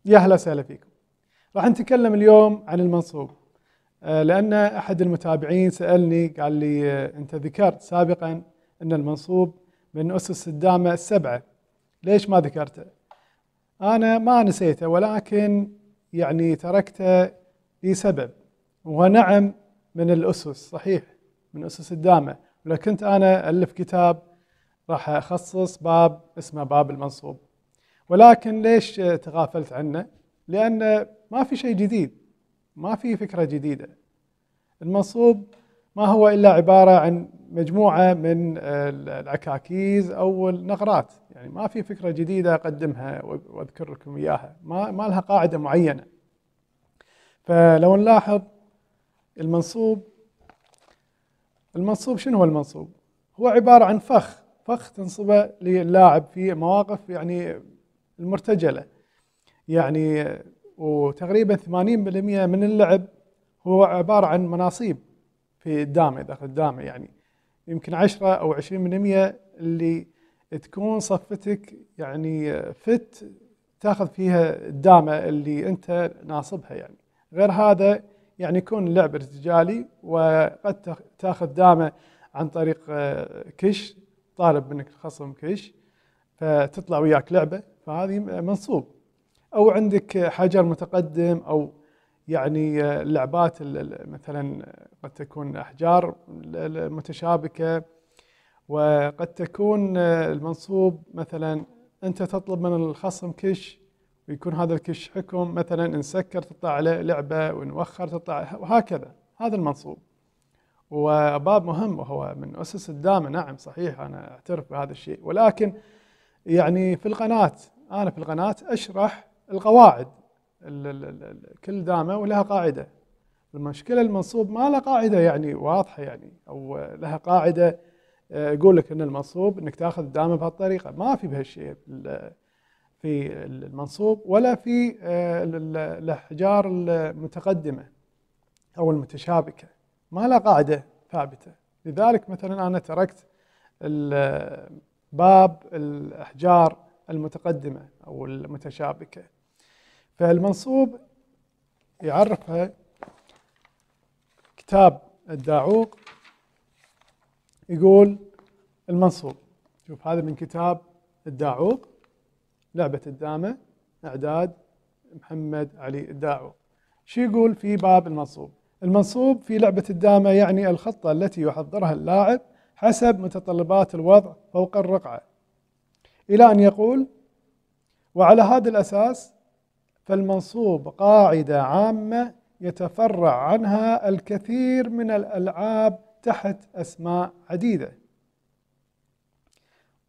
يا أهلا وسهلا فيكم. راح نتكلم اليوم عن المنصوب، لأن أحد المتابعين سألني قال لي أنت ذكرت سابقا أن المنصوب من أسس الدامة السبعة، ليش ما ذكرته؟ أنا ما نسيته، ولكن يعني تركته لسبب، ونعم من الأسس، صحيح من أسس الدامة، ولو كنت أنا ألف كتاب راح أخصص باب اسمه باب المنصوب، ولكن ليش تغافلت عنه؟ لأن ما في شيء جديد، ما في فكرة جديدة. المنصوب ما هو إلا عبارة عن مجموعة من العكاكيز أو النغرات، يعني ما في فكرة جديدة أقدمها وأذكر لكم إياها، ما لها قاعدة معينة. فلو نلاحظ المنصوب شنو هو المنصوب؟ هو عبارة عن فخ تنصبه للاعب في مواقف يعني المرتجلة، يعني وتقريبا 80% من اللعب هو عبارة عن مناصيب في الدامة، داخل الدامة، يعني يمكن 10 أو 20% اللي تكون صفتك يعني فت تاخذ فيها الدامة اللي أنت ناصبها، يعني غير هذا يعني يكون اللعب ارتجالي، وقد تاخذ دامة عن طريق كش، طالب منك الخصم كش فتطلع وياك لعبة، فهذه منصوب. أو عندك حجر متقدم، أو يعني اللعبات مثلا قد تكون أحجار متشابكة، وقد تكون المنصوب مثلا أنت تطلب من الخصم كش ويكون هذا الكش حكم، مثلا إن سكر تطلع عليه لعبة وإن وخر تطلع، وهكذا. هذا المنصوب، وباب مهم وهو من أسس الدامة، نعم صحيح أنا أعترف بهذا الشيء، ولكن يعني أنا في القناة أشرح القواعد، كل دامة ولها قاعدة. المشكلة المنصوب ما له قاعدة يعني واضحة، يعني أو لها قاعدة يقول لك أن المنصوب أنك تأخذ الدامة بهالطريقة، ما في بهالشيء في المنصوب ولا في الأحجار المتقدمة أو المتشابكة، ما لها قاعدة ثابتة. لذلك مثلا أنا تركت باب الأحجار المتقدمة أو المتشابكة. فالمنصوب يعرفها كتاب الداعوق، يقول المنصوب، شوف هذا من كتاب الداعوق، لعبة الدامة، إعداد محمد علي الداعوق. شو يقول في باب المنصوب؟ المنصوب في لعبة الدامة يعني الخطة التي يحضرها اللاعب حسب متطلبات الوضع فوق الرقعة، إلى أن يقول: وعلى هذا الأساس فالمنصوب قاعدة عامة يتفرع عنها الكثير من الألعاب تحت أسماء عديدة.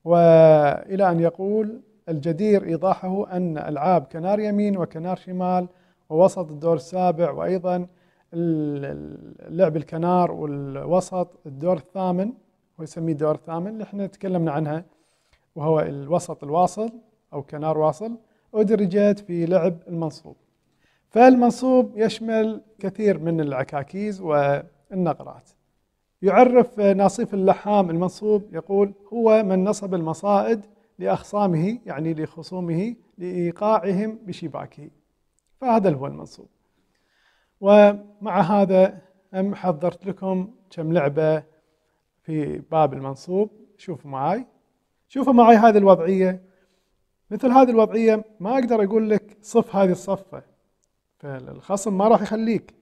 وإلى أن يقول: الجدير إيضاحه أن ألعاب كنار يمين وكنار شمال ووسط الدور السابع، وأيضا لعب الكنار والوسط الدور الثامن، ويسميه الدور الثامن اللي احنا تكلمنا عنها، وهو الوسط الواصل أو كنار واصل، أدرجت في لعب المنصوب. فالمنصوب يشمل كثير من العكاكيز والنقرات. يعرف ناصف اللحام المنصوب، يقول: هو من نصب المصائد لأخصامه، يعني لخصومه، لإيقاعهم بشباكه. فهذا هو المنصوب. ومع هذا حضرت لكم كم لعبة في باب المنصوب. شوفوا معي هذه الوضعية. مثل هذه الوضعية ما أقدر أقول لك صف هذه الصفة، فالخصم ما راح يخليك،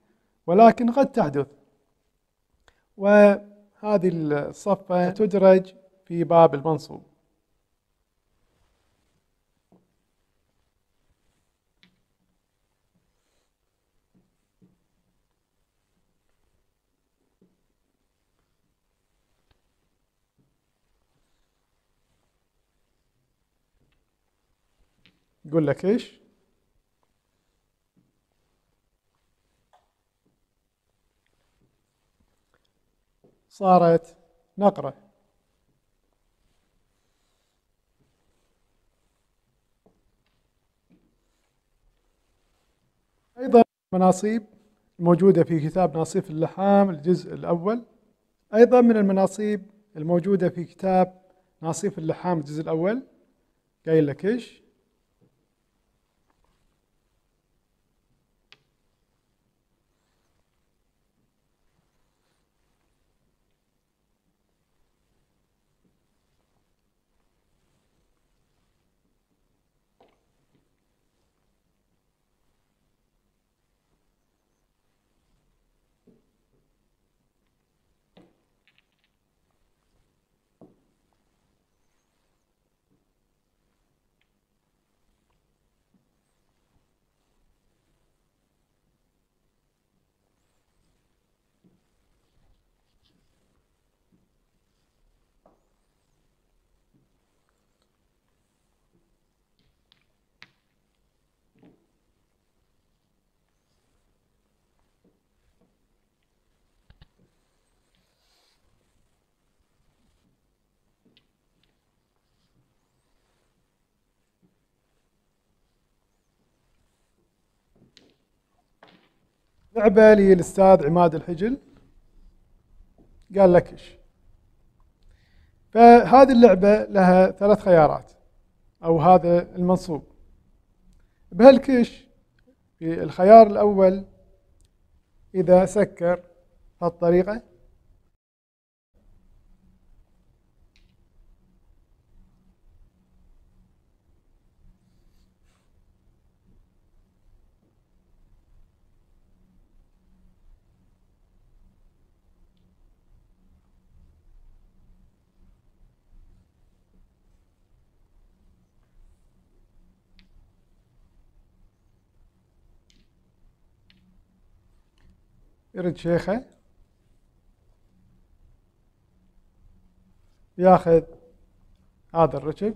ولكن قد تحدث. وهذه الصفة تدرج في باب المنصوب. يقول لك إيش؟ صارت نقرة. أيضا مناصيب موجودة في كتاب ناصف اللحام الجزء الأول. أيضا من المناصيب الموجودة في كتاب ناصف اللحام الجزء الأول قايل لك إيش؟ لعبة للأستاذ عماد الحجل قال لك إيش. فهذه اللعبة لها 3 خيارات أو هذا المنصوب. بهالكش في الخيار الأول إذا سكر بهالطريقة يرد شيخه ياخذ هذا الركب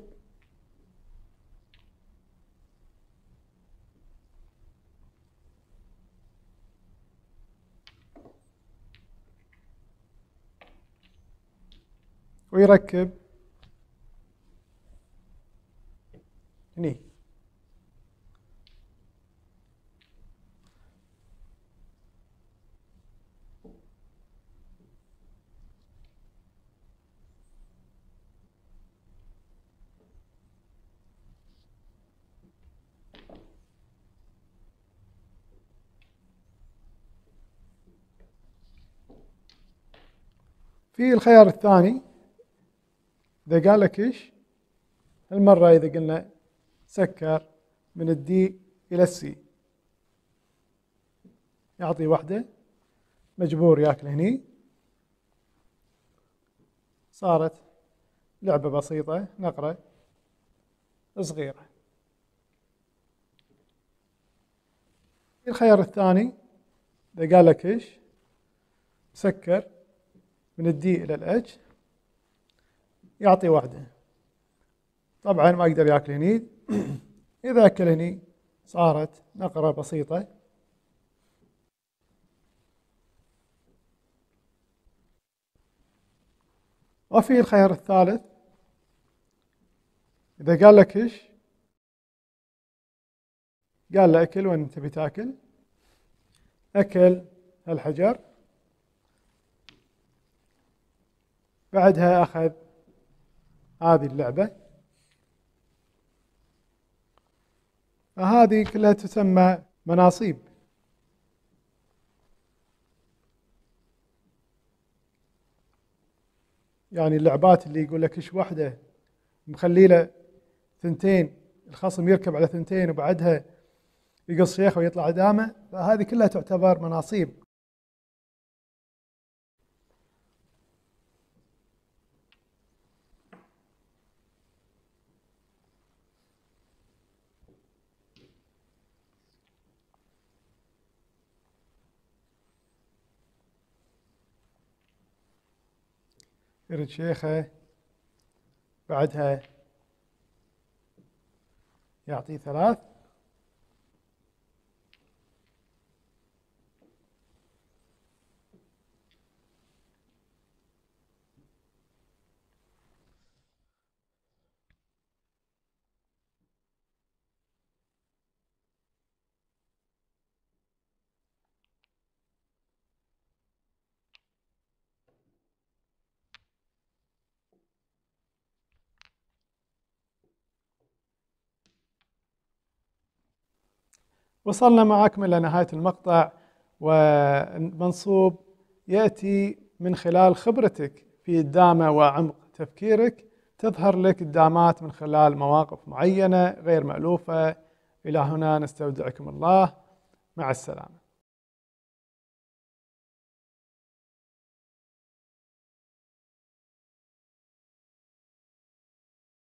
ويركب هني. في الخيار الثاني إذا قال لك إيش، المرة إذا قلنا سكر من الدي إلى السي يعطي واحدة، مجبور ياكل هني. صارت لعبة بسيطة، نقرة صغيرة. الخيار الثاني إذا قال لك إيش، سكر من الدي إلى الاتش يعطي واحدة. طبعا ما يقدر ياكل هني. إذا أكل هني صارت نقرة بسيطة. وفي الخيار الثالث إذا قال لك إيش، قال له أكل وين تبي تاكل، أكل هالحجر، بعدها أخذ هذه اللعبة. فهذه كلها تسمى مناصيب. يعني اللعبات اللي يقول لك إيش واحدة مخلي له 2، الخصم يركب على 2 وبعدها يقص شيخه ويطلع قدامه، فهذه كلها تعتبر مناصيب. يرد شيخه، بعدها يعطيه 3. وصلنا معكم إلى نهاية المقطع، والمنصوب يأتي من خلال خبرتك في الدامة وعمق تفكيرك، تظهر لك الدامات من خلال مواقف معينة غير مألوفة. إلى هنا نستودعكم الله، مع السلامة.